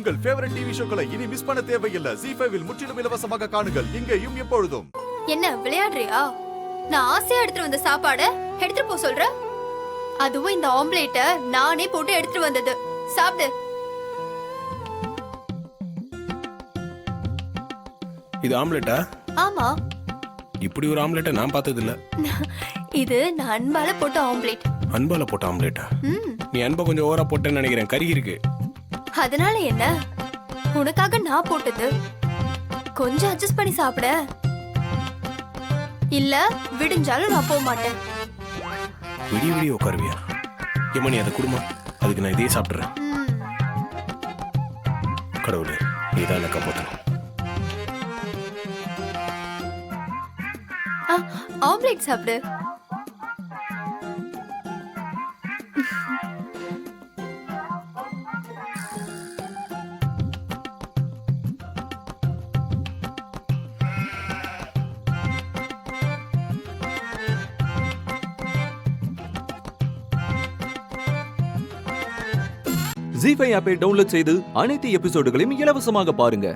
உங்கள் favourite TV ஷோக்களை இனி miss பண்ண தேவையில்லை. ZEE5 இல் முற்றிலும் இலவசமாக காணுங்கள், இங்கேயும் எப்பொழுதும். என்ன விளையாடுறியா? நான் ஆசையா எடுத்துட்டு வந்த சாப்பாட எடுத்துட்டு போ சொல்ற? அதுவும் இந்த ஆம்லேட்ட நானே போட்டு எடுத்துட்டு வந்தது. சாப்பிடு. இது ஆம்லெட்டா? ஆமா. இப்படி ஒரு ஆம்லெட்டை நான் பார்த்தது இல்ல. இது நான் அன்பால போட்ட ஆம்லேட். அன்பால போட்ட ஆம்லெட்டா? நீ அன்பை கொஞ்சம் ஓவரா போட்டேன்னு நினைக்கிறேன். கறி இருக்கு. அதனால என்ன? உனக்காக நான் போட்டது. கொஞ்சம் அட்ஜஸ்ட் பண்ணி சாப்பிட. இல்ல விடிஞ்சாலும் நான் போக மாட்டேன். விடிய உட்காருவியா? ஏமா நீ அதை குடுமா, அதுக்கு நான் இதே சாப்பிடுறேன். கடவுளே, நீதான் என்ன காப்பாத்தணும். ஆம்லேட் சாப்பிடு. ZEE5 ஆப்பை டவுன்லோட் செய்து அனைத்து எபிசோடுகளையும் இலவசமாக பாருங்க.